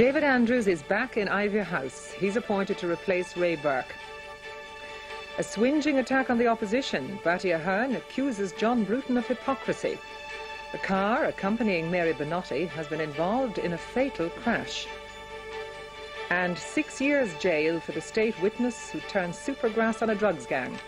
David Andrews is back in Iveagh House. He's appointed to replace Ray Burke. A swinging attack on the opposition. Bertie Ahern accuses John Bruton of hypocrisy. The car accompanying Mary Benotti has been involved in a fatal crash. And 6 years jail for the state witness who turned supergrass on a drugs gang.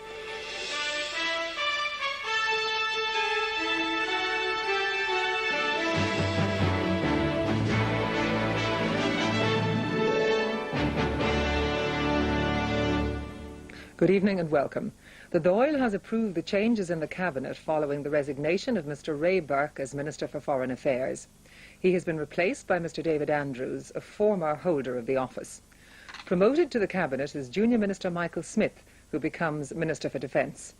Good evening and welcome. The Dáil has approved the changes in the Cabinet following the resignation of Mr. Ray Burke as Minister for Foreign Affairs. He has been replaced by Mr. David Andrews, a former holder of the office. Promoted to the Cabinet is Junior Minister Michael Smith, who becomes Minister for Defence.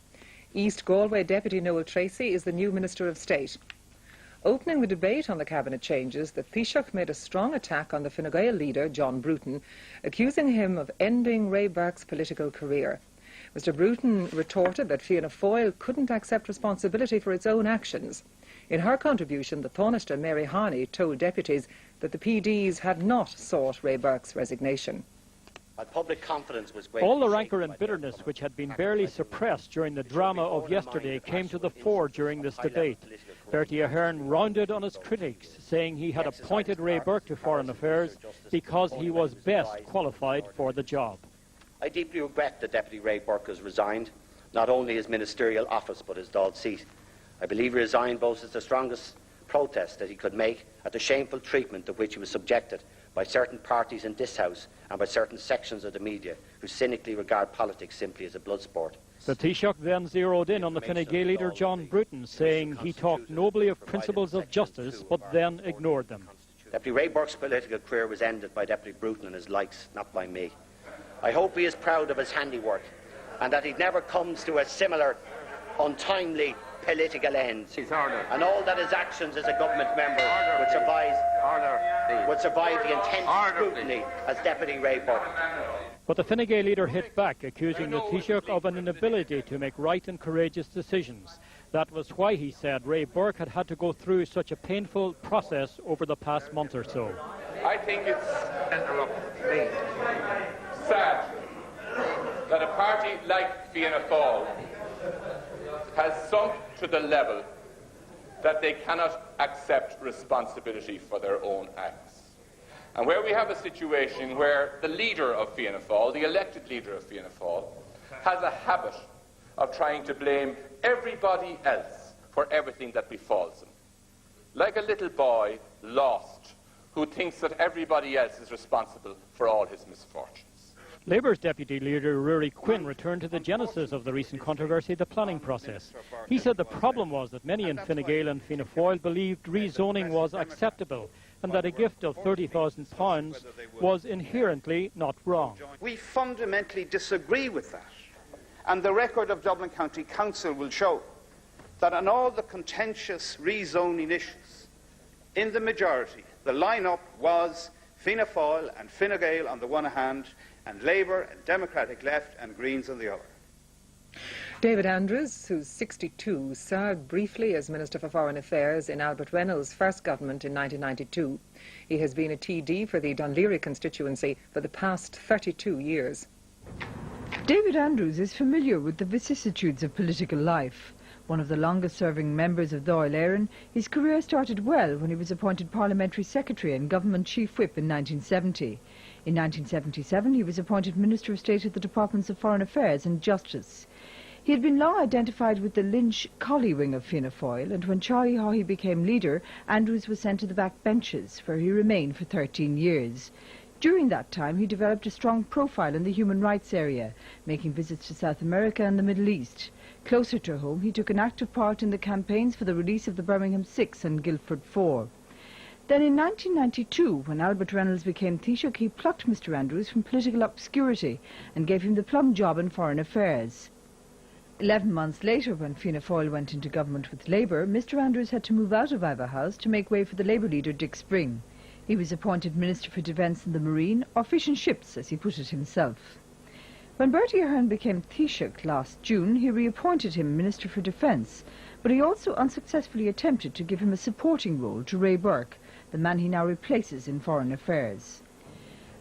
East Galway Deputy Noel Tracy is the new Minister of State. Opening the debate on the Cabinet changes, the Taoiseach made a strong attack on the Fine Gael leader, John Bruton, accusing him of ending Ray Burke's political career. Mr. Bruton retorted that Fianna Fáil couldn't accept responsibility for its own actions. In her contribution, the Taoiseach Mary Harney told deputies that the PDs had not sought Ray Burke's resignation. Public confidence was all the rancour and bitterness which had been barely suppressed during the drama of yesterday came to the fore during this debate. Bertie Ahern rounded on his critics, saying he had appointed Ray Burke to Foreign Affairs because he was best qualified for the job. I deeply regret that Deputy Ray Burke has resigned, not only his ministerial office but his Dáil seat. I believe he resigned both as the strongest protest that he could make at the shameful treatment to which he was subjected by certain parties in this House and by certain sections of the media who cynically regard politics simply as a blood sport. The Taoiseach then zeroed in on the Fine Gael leader John Bruton, saying he talked nobly of principles of justice but then ignored them. Deputy Ray Burke's political career was ended by Deputy Bruton and his likes, not by me. I hope he is proud of his handiwork and that he never comes to a similar untimely political end. And all that his actions as a government member would survive the intense scrutiny as Deputy Ray Burke. But the Fine Gael leader hit back, accusing the Taoiseach of an inability to make right and courageous decisions. That was why, he said, Ray Burke had had to go through such a painful process over the past month or so. I think it's sad that a party like Fianna Fáil has sunk to the level that they cannot accept responsibility for their own acts. And where we have a situation where the leader of Fianna Fáil, the elected leader of Fianna Fáil, has a habit of trying to blame everybody else for everything that befalls him. Like a little boy lost who thinks that everybody else is responsible for all his misfortunes. Labour's deputy leader Rory Quinn returned to the genesis of the recent controversy, the planning process. He said the problem was that many in Fine Gael and Fianna Fáil believed rezoning was acceptable and that a gift of £30,000 was inherently not wrong. We fundamentally disagree with that, and the record of Dublin County Council will show that on all the contentious rezoning issues, in the majority, the line-up was Fianna Fáil and Fine Gael on the one hand, and Labour and Democratic Left and Greens on the other. David Andrews, who's 62, served briefly as Minister for Foreign Affairs in Albert Reynolds' first government in 1992. He has been a TD for the Dún Laoghaire constituency for the past 32 years. David Andrews is familiar with the vicissitudes of political life. One of the longest-serving members of Dáil Éireann, his career started well when he was appointed Parliamentary Secretary and Government Chief Whip in 1970. In 1977, he was appointed Minister of State at the Departments of Foreign Affairs and Justice. He had been long identified with the Lynch-Colley wing of Fianna Fáil, and when Charlie Haughey became leader, Andrews was sent to the back benches, where he remained for 13 years. During that time, he developed a strong profile in the human rights area, making visits to South America and the Middle East. Closer to home, he took an active part in the campaigns for the release of the Birmingham 6 and Guildford 4. Then in 1992, when Albert Reynolds became Taoiseach, he plucked Mr. Andrews from political obscurity and gave him the plum job in Foreign Affairs. 11 months later, when Fianna Fáil went into government with Labour, Mr. Andrews had to move out of Iveagh House to make way for the Labour leader Dick Spring. He was appointed Minister for Defence and the Marine, or Fish and Ships, as he put it himself. When Bertie Ahern became Taoiseach last June, he reappointed him Minister for Defence, but he also unsuccessfully attempted to give him a supporting role to Ray Burke, the man he now replaces in foreign affairs.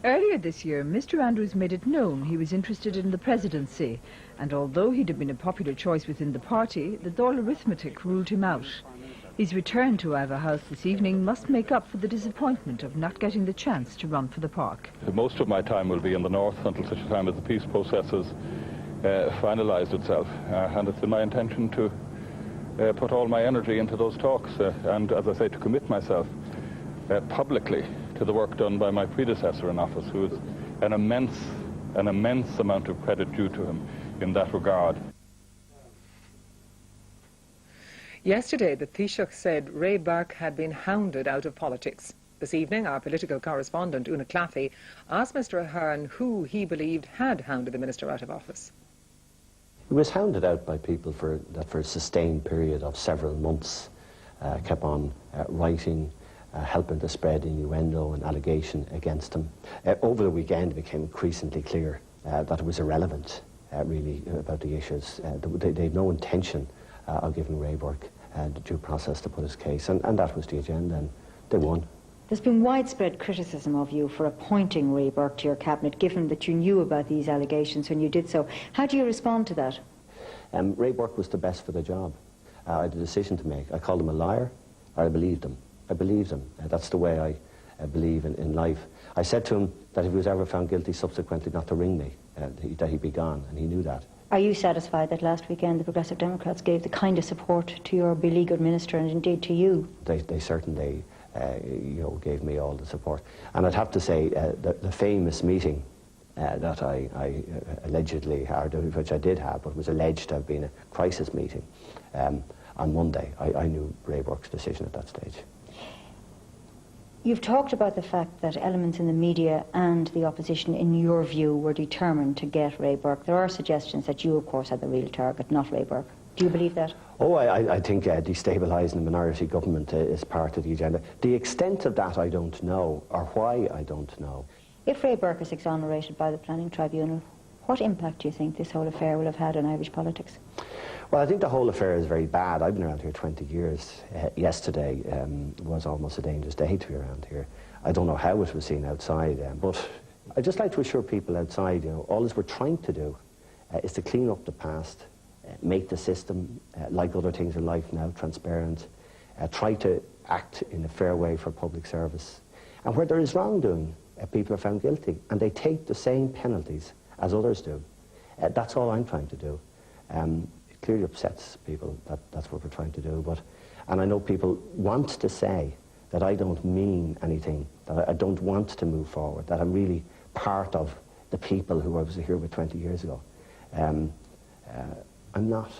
Earlier this year, Mr. Andrews made it known he was interested in the presidency, and although he'd have been a popular choice within the party, the Dáil arithmetic ruled him out. His return to Iveagh House this evening must make up for the disappointment of not getting the chance to run for the park. Most of my time will be in the north until such a time as the peace process has finalised itself, and it's in my intention to put all my energy into those talks and, as I say, to commit myself publicly to the work done by my predecessor in office, who is an immense amount of credit due to him in that regard. Yesterday, the Taoiseach said Ray Burke had been hounded out of politics. This evening, our political correspondent, Una Claffey, asked Mr Ahern who he believed had hounded the minister out of office. He was hounded out by people for a sustained period of several months, kept on writing, helping to spread innuendo and allegation against him. Over the weekend it became increasingly clear that it was irrelevant, really, about the issues. They had no intention of giving Ray Burke the due process to put his case, and that was the agenda, and they won. There's been widespread criticism of you for appointing Ray Burke to your cabinet, given that you knew about these allegations when you did so. How do you respond to that? Ray Burke was the best for the job. I had a decision to make. I called him a liar, or I believed him. I believed him. That's the way I believe in life. I said to him that if he was ever found guilty subsequently not to ring me, that he'd be gone, and he knew that. Are you satisfied that last weekend the Progressive Democrats gave the kind of support to your beleaguered minister and indeed to you? They certainly gave me all the support. And I'd have to say the famous meeting that I allegedly had, which I did have, but was alleged to have been a crisis meeting on Monday, I knew Ray Burke's decision at that stage. You've talked about the fact that elements in the media and the opposition, in your view, were determined to get Ray Burke. There are suggestions that you, of course, had the real target, not Ray Burke. Do you believe that? Oh, I think destabilising the minority government is part of the agenda. The extent of that I don't know, or why I don't know. If Ray Burke is exonerated by the Planning Tribunal, what impact do you think this whole affair will have had on Irish politics? Well, I think the whole affair is very bad. I've been around here 20 years. Yesterday was almost a dangerous day to be around here. I don't know how it was seen outside, but I'd just like to assure people outside, all we're trying to do is to clean up the past, make the system, like other things in life now, transparent, try to act in a fair way for public service. And where there is wrongdoing, people are found guilty, and they take the same penalties as others do. That's all I'm trying to do. It clearly upsets people that that's what we're trying to do, and I know people want to say that I don't mean anything, that I don't want to move forward, that I'm really part of the people who I was here with 20 years ago. I'm not.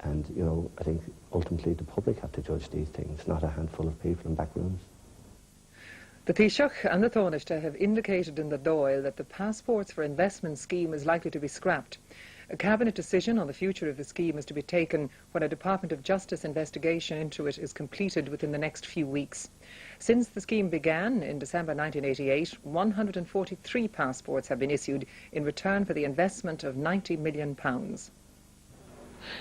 And, I think ultimately the public have to judge these things, not a handful of people in back rooms. The Taoiseach and the Taoiseach have indicated in the Dáil that the Passports for Investment scheme is likely to be scrapped. A cabinet decision on the future of the scheme is to be taken when a Department of Justice investigation into it is completed within the next few weeks. Since the scheme began in December 1988, 143 passports have been issued in return for the investment of £90 million.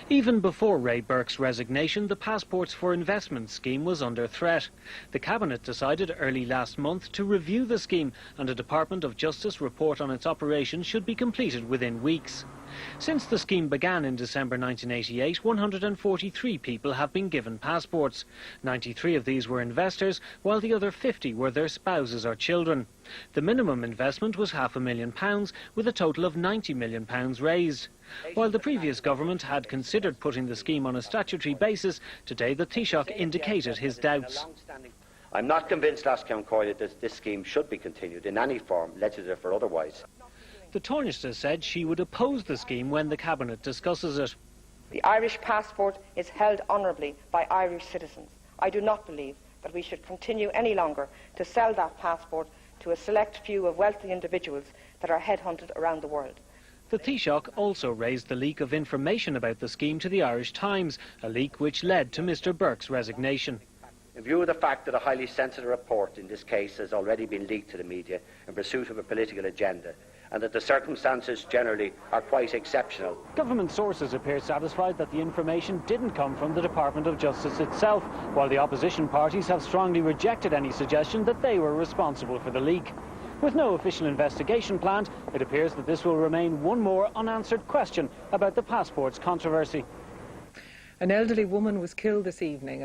Even before Ray Burke's resignation, the Passports for Investment scheme was under threat. The Cabinet decided early last month to review the scheme, and a Department of Justice report on its operation should be completed within weeks. Since the scheme began in December 1988, 143 people have been given passports. 93 of these were investors, while the other 50 were their spouses or children. The minimum investment was £500,000, with a total of £90 million raised. While the previous government had considered putting the scheme on a statutory basis, today the Taoiseach indicated his doubts. I'm not convinced, Lascombe Coyle, that this scheme should be continued in any form, legislative or otherwise. The Taoiseach said she would oppose the scheme when the Cabinet discusses it. The Irish passport is held honourably by Irish citizens. I do not believe that we should continue any longer to sell that passport to a select few of wealthy individuals that are headhunted around the world. The Taoiseach also raised the leak of information about the scheme to the Irish Times, a leak which led to Mr Burke's resignation. In view of the fact that a highly sensitive report in this case has already been leaked to the media in pursuit of a political agenda, and that the circumstances generally are quite exceptional. Government sources appear satisfied that the information didn't come from the Department of Justice itself, while the opposition parties have strongly rejected any suggestion that they were responsible for the leak. With no official investigation planned, it appears that this will remain one more unanswered question about the passports controversy. An elderly woman was killed this evening